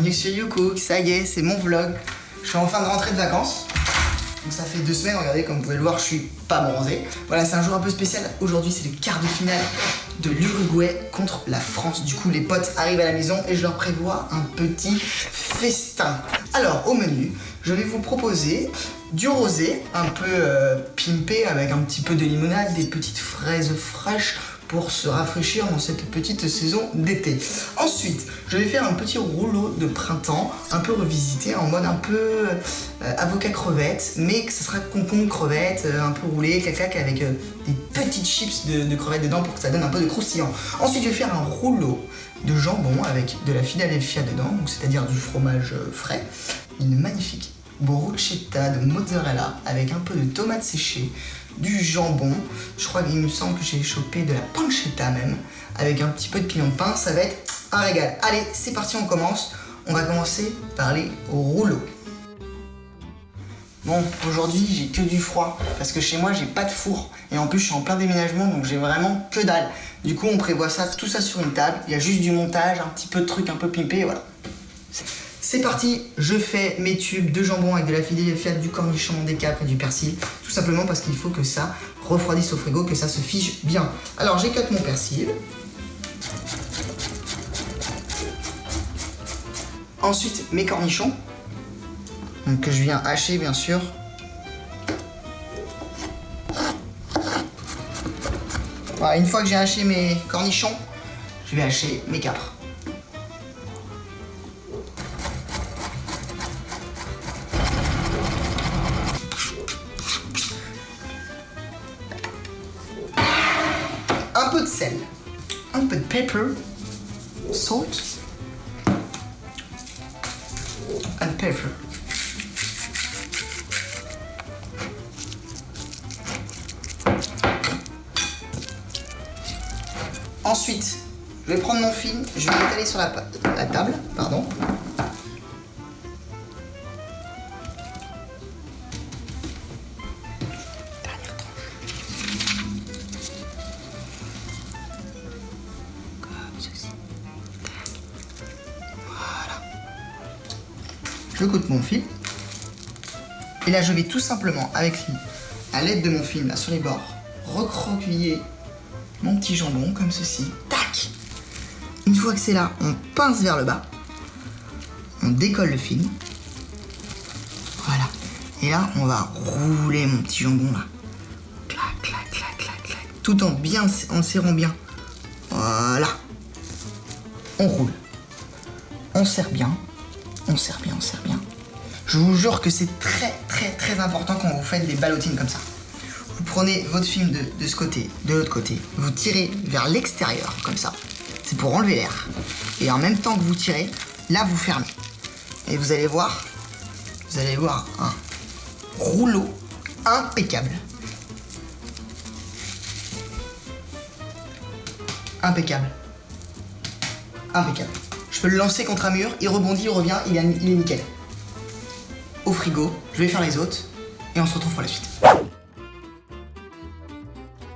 bienvenue sur YouCook, ça y est, c'est mon vlog. Je suis en fin de rentrée de vacances. Donc ça fait 2 semaines, regardez, comme vous pouvez le voir, je suis pas bronzé. Voilà, c'est un jour un peu spécial. Aujourd'hui, c'est le quart de finale de l'Uruguay contre la France. Du coup, les potes arrivent à la maison et je leur prévois un petit festin. Alors, au menu, je vais vous proposer du rosé, un peu pimpé avec un petit peu de limonade, des petites fraises fraîches pour se rafraîchir dans cette petite saison d'été. Ensuite, je vais faire un petit rouleau de printemps, un peu revisité, en mode un peu avocat crevette, mais que ce sera concombre crevette, un peu roulé, clac-clac, avec des petites chips de crevettes dedans pour que ça donne un peu de croustillant. Ensuite, je vais faire un rouleau de jambon avec de la Philadelphia dedans, c'est-à-dire du fromage frais, une magnifique bruschetta de mozzarella avec un peu de tomates séchées, du jambon, je crois qu'il me semble que j'ai chopé de la pancetta même, avec un petit peu de pignon de pain, ça va être un régal. Allez, c'est parti, on commence. On va commencer par les rouleaux. Bon, aujourd'hui j'ai que du froid, parce que chez moi j'ai pas de four, et en plus je suis en plein déménagement, donc j'ai vraiment que dalle. Du coup on prévoit ça, tout ça sur une table, il y a juste du montage, un petit peu de trucs un peu pimpés, voilà. C'est parti, je fais mes tubes de jambon avec de la Philadelphia, du cornichon, des capres et du persil. Tout simplement parce qu'il faut que ça refroidisse au frigo, que ça se fige bien. Alors j'ai cut mon persil. Ensuite mes cornichons. Donc, que je viens hacher bien sûr. Voilà, une fois que j'ai haché mes cornichons, je vais hacher mes capres. Un peu de sel, un peu de pepper, salt and pepper. Ensuite, je vais prendre mon film, je vais l'étaler sur la table, pardon. Je coupe mon fil. Et là, je vais tout simplement, à l'aide de mon film, là, sur les bords, recroqueviller mon petit jambon, comme ceci. Tac! Une fois que c'est là, on pince vers le bas. On décolle le film. Voilà. Et là, on va rouler mon petit jambon, là. Clac, clac, clac, clac, clac. Tout en serrant bien. Voilà. On roule. On serre bien. On serre bien, on serre bien. Je vous jure que c'est très très très important quand vous faites des ballotines comme ça. Vous prenez votre film de ce côté, de l'autre côté, vous tirez vers l'extérieur comme ça. C'est pour enlever l'air. Et en même temps que vous tirez, là vous fermez. Et vous allez voir un rouleau impeccable. Impeccable. Impeccable. Je peux le lancer contre un mur, il rebondit, il revient, il est nickel. Au frigo, je vais faire les autres et on se retrouve pour la suite.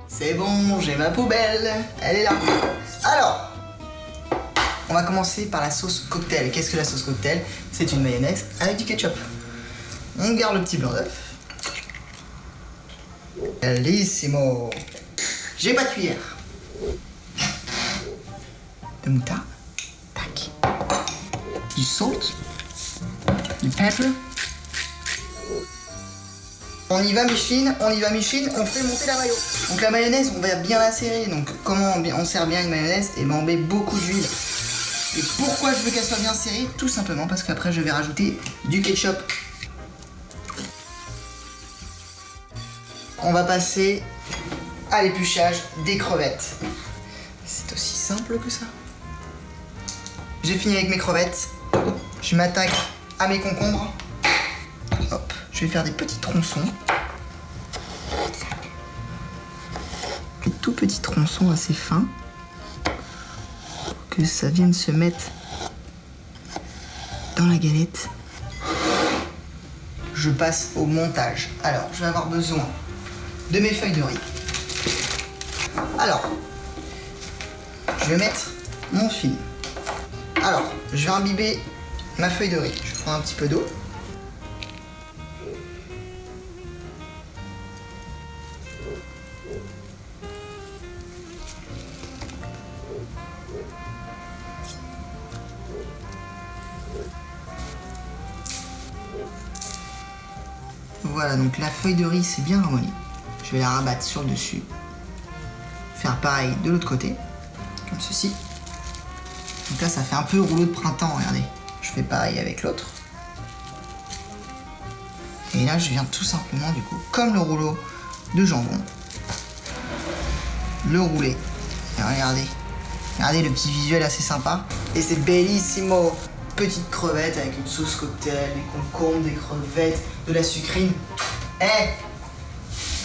C'est bon, j'ai ma poubelle, elle est là. Alors, on va commencer par la sauce cocktail. Qu'est-ce que la sauce cocktail? C'est une mayonnaise avec du ketchup. On garde le petit blanc d'œuf. Bellissimo. J'ai pas de cuillère. De moutarde. Du salt, du pepper. On y va Micheline, on fait monter la mayo. Donc la mayonnaise, on va bien la serrer. Donc comment on sert bien une mayonnaise? Et ben on met beaucoup d'huile. Et pourquoi je veux qu'elle soit bien serrée? Tout simplement parce qu'après je vais rajouter du ketchup. On va passer à l'épluchage des crevettes. C'est aussi simple que ça. J'ai fini avec mes crevettes. Je m'attaque à mes concombres. Hop, je vais faire des petits tronçons. Des tout petits tronçons assez fins. Que ça vienne se mettre dans la galette. Je passe au montage. Alors, je vais avoir besoin de mes feuilles de riz. Alors, je vais mettre mon film. Alors, je vais imbiber ma feuille de riz. Je prends un petit peu d'eau. Voilà, donc la feuille de riz c'est bien ramolli. Je vais la rabattre sur le dessus. Faire pareil de l'autre côté, comme ceci. Donc là ça fait un peu rouleau de printemps, regardez. Je fais pareil avec l'autre. Et là je viens tout simplement du coup, comme le rouleau de jambon, le rouler. Et regardez le petit visuel assez sympa. Et c'est bellissimo. Petite crevette avec une sauce cocktail, des concombres, des crevettes, de la sucrine. Eh,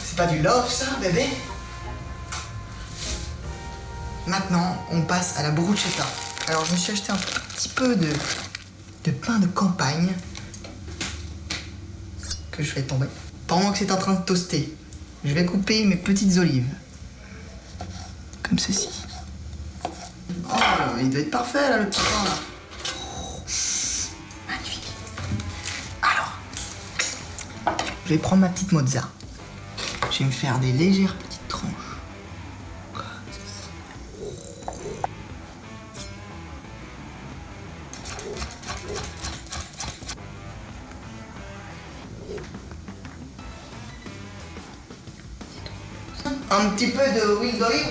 c'est pas du love ça, bébé? Maintenant, on passe à la bruschetta. Alors, je me suis acheté un petit peu de pain de campagne que je fais tomber. Pendant que c'est en train de toaster, je vais couper mes petites olives. Comme ceci. Oh, il doit être parfait là, le petit pain là. Je vais prendre ma petite mozza. Je vais me faire des légères petites tranches. Un petit peu de huile d'olive.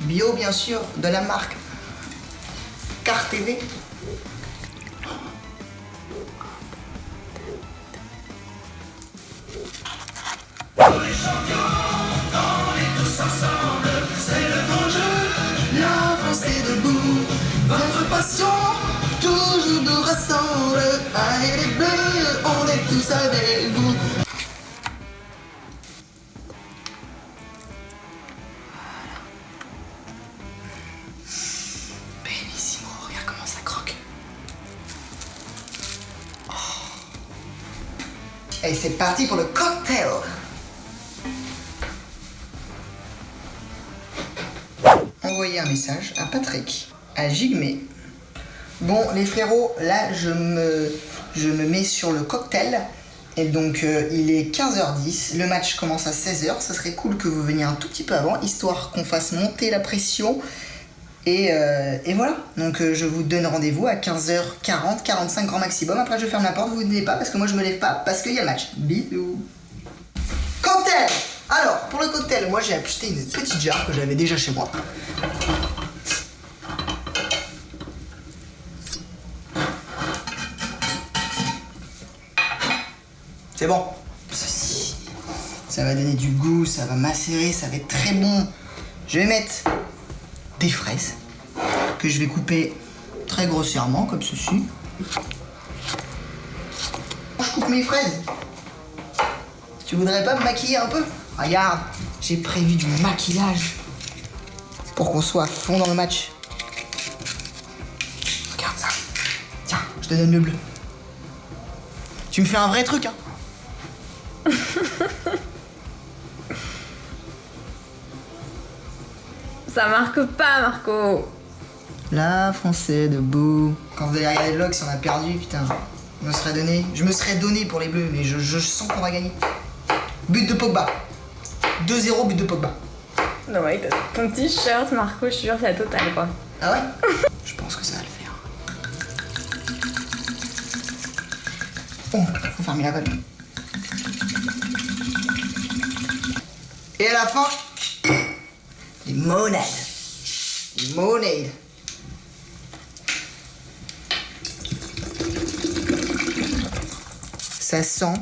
Bio bien sûr, de la marque CarTV. Notre passion, toujours nous rassemble. Allez les bleus, on est tous avec vous. Voilà. Bellissimo, regarde comment ça croque. Oh. Et c'est parti pour le cocktail. Envoyer un message à Patrick. À Jigmé. Bon les frérots, là je me mets sur le cocktail. Et donc il est 15h10, le match commence à 16h. Ça serait cool que vous veniez un tout petit peu avant, histoire qu'on fasse monter la pression. Et voilà, donc je vous donne rendez-vous à 15h40, 45 grand maximum. Après je ferme la porte, vous ne venez pas parce que moi je me lève pas parce qu'il y a le match. Bisous. Cocktail. Alors pour le cocktail, moi j'ai acheté une petite jarre que j'avais déjà chez moi. C'est bon. Ceci, ça va donner du goût, ça va macérer, ça va être très bon. Je vais mettre des fraises que je vais couper très grossièrement, comme ceci. Je coupe mes fraises. Tu voudrais pas me maquiller un peu? Regarde, j'ai prévu du maquillage pour qu'on soit à fond dans le match. Regarde ça. Tiens, je te donne le bleu. Tu me fais un vrai truc, hein? Ça marque pas, Marco. Là, français, debout. Quand vous allez regarder le vlog, si on a perdu, putain, je me serais donné pour les bleus, mais je sens qu'on va gagner. But de Pogba. 2-0, but de Pogba. Non, ouais, ton t-shirt, Marco, je suis sûre, c'est la totale, quoi. Ah ouais? Je pense que ça va le faire. Oh, faut fermer la vanne. Et à la fin, les monades. Les monades. Ça sent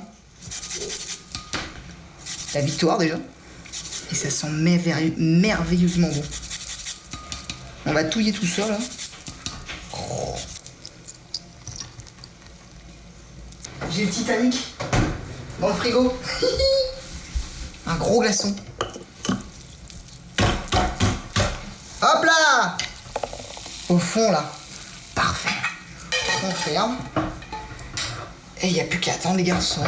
la victoire déjà. Et ça sent merveilleusement bon. On va touiller tout ça là. Oh. J'ai le Titanic dans le frigo. Un gros glaçon. Hop là! Au fond là. Parfait. On ferme. Et il n'y a plus qu'à attendre les garçons.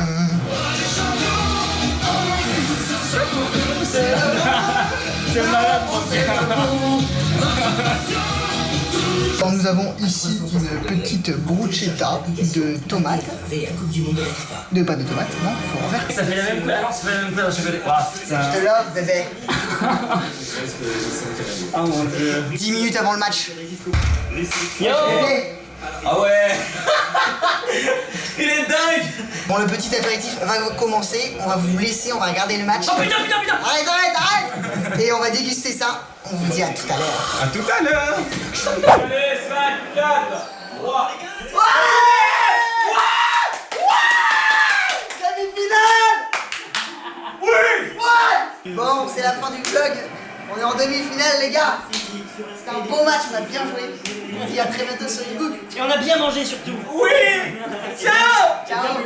C'est malade, Alors, nous avons ici une petite bruschetta de tomates. Pas de tomates, non, faut en faire. Ça fait la même couleur. Ah non, ça fait la même couleur de chocolat. Ah putain. Je te love, bébé. Ah mon dieu. 10 minutes avant le match. Yo. Bébé. Ah ouais. Il est dingue. Bon, le petit apéritif va commencer. On va vous laisser, on va regarder le match. Oh putain. Arrête. Et on va déguster ça. On vous dit à tout à l'heure. À tout à l'heure. Allez, 5, 4, 3. Demi-finale. Oui. Bon, c'est la fin du vlog. On est en demi-finale, les gars. C'était un beau match, on a bien joué. On se dit à très bientôt sur YouTube. Et on a bien mangé surtout. Ciao.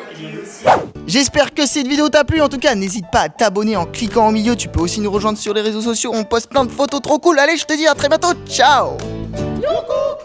J'espère que cette vidéo t'a plu. En tout cas, n'hésite pas à t'abonner en cliquant au milieu. Tu peux aussi nous rejoindre sur les réseaux sociaux. On poste plein de photos trop cool. Allez, je te dis à très bientôt. Ciao. Youhou.